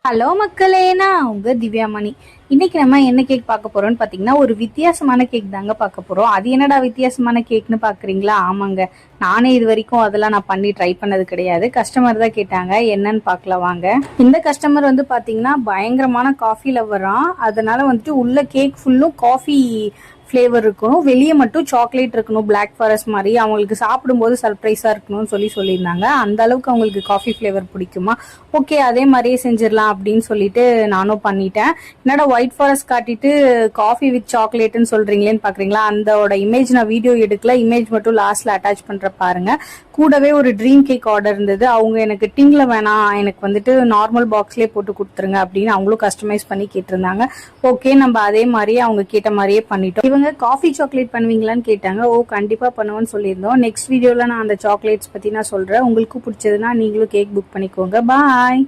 Hello மக்களே, நான் உங்க திவ்யாமணி. இன்னைக்கு நம்ம என்ன கேக் பார்க்க போறோம்னு பாத்தீங்கன்னா, ஒரு வித்தியாசமான கேக் தாங்க பார்க்க போறோம். அது என்னடா வித்தியாசமான கேக்னு பாக்குறீங்களா? ஆமாங்க, நானே இது வரைக்கும் அதெல்லாம் நான் பண்ணி ட்ரை பண்ணது கிடையாது. கஸ்டமர் தான் கேட்டாங்க, என்னன்னு பார்க்கலாம் வாங்க. இந்த கஸ்டமர் வந்து பாத்தீங்கன்னா பயங்கரமான காஃபி லவ்வரா, அதனால வந்துட்டு உள்ள கேக் ஃபுல்லும் காஃபி ஃப்ளேவர் இருக்கணும், வெளியே மட்டும் சாக்லேட் இருக்கணும், பிளாக் ஃபாரஸ்ட் மாதிரி. அவங்களுக்கு சாப்பிடும்போது சர்ப்ரைஸா இருக்கணும்னு சொல்லியிருந்தாங்க. அந்த அளவுக்கு அவங்களுக்கு காஃபி ஃப்ளேவர் பிடிக்குமா? ஓகே, அதே மாதிரியே செஞ்சிடலாம் அப்படின்னு சொல்லிட்டு நானும் பண்ணிட்டேன். என்னடா ஒயிட் ஃபாரஸ்ட் காட்டிட்டு காஃபி வித் சாக்லேட்னு சொல்றீங்களேன்னு பாக்குறீங்களா? அந்தோட இமேஜ் நான் வீடியோ எடுக்கல, இமேஜ் மட்டும் லாஸ்ட்ல அட்டாச் பண்ற பாருங்க. கூடவே ஒரு ட்ரீம் கேக் ஆர்டர் இருந்தது. அவங்க எனக்கு டிங்ல வேணாம், எனக்கு வந்துட்டு நார்மல் பாக்ஸ்லயே போட்டு கொடுத்துருங்க அப்படின்னு அவங்களும் கஸ்டமைஸ் பண்ணி கேட்டிருந்தாங்க. ஓகே, நம்ம அதே மாதிரியே அவங்க கேட்ட மாதிரியே பண்ணிட்டோம். இவங்க காஃபி சாக்லேட் பண்ணுவீங்களான்னு கேட்டாங்க. ஓ, கண்டிப்பா பண்ணுவோம்னு சொல்லியிருந்தோம். நெக்ஸ்ட் வீடியோல நான் அந்த சாக்லேட்ஸ் பத்தி நான் சொல்றேன். உங்களுக்கு பிடிச்சதுன்னா நீங்களும் கேக் புக் பண்ணிக்கோங்க. பாய்.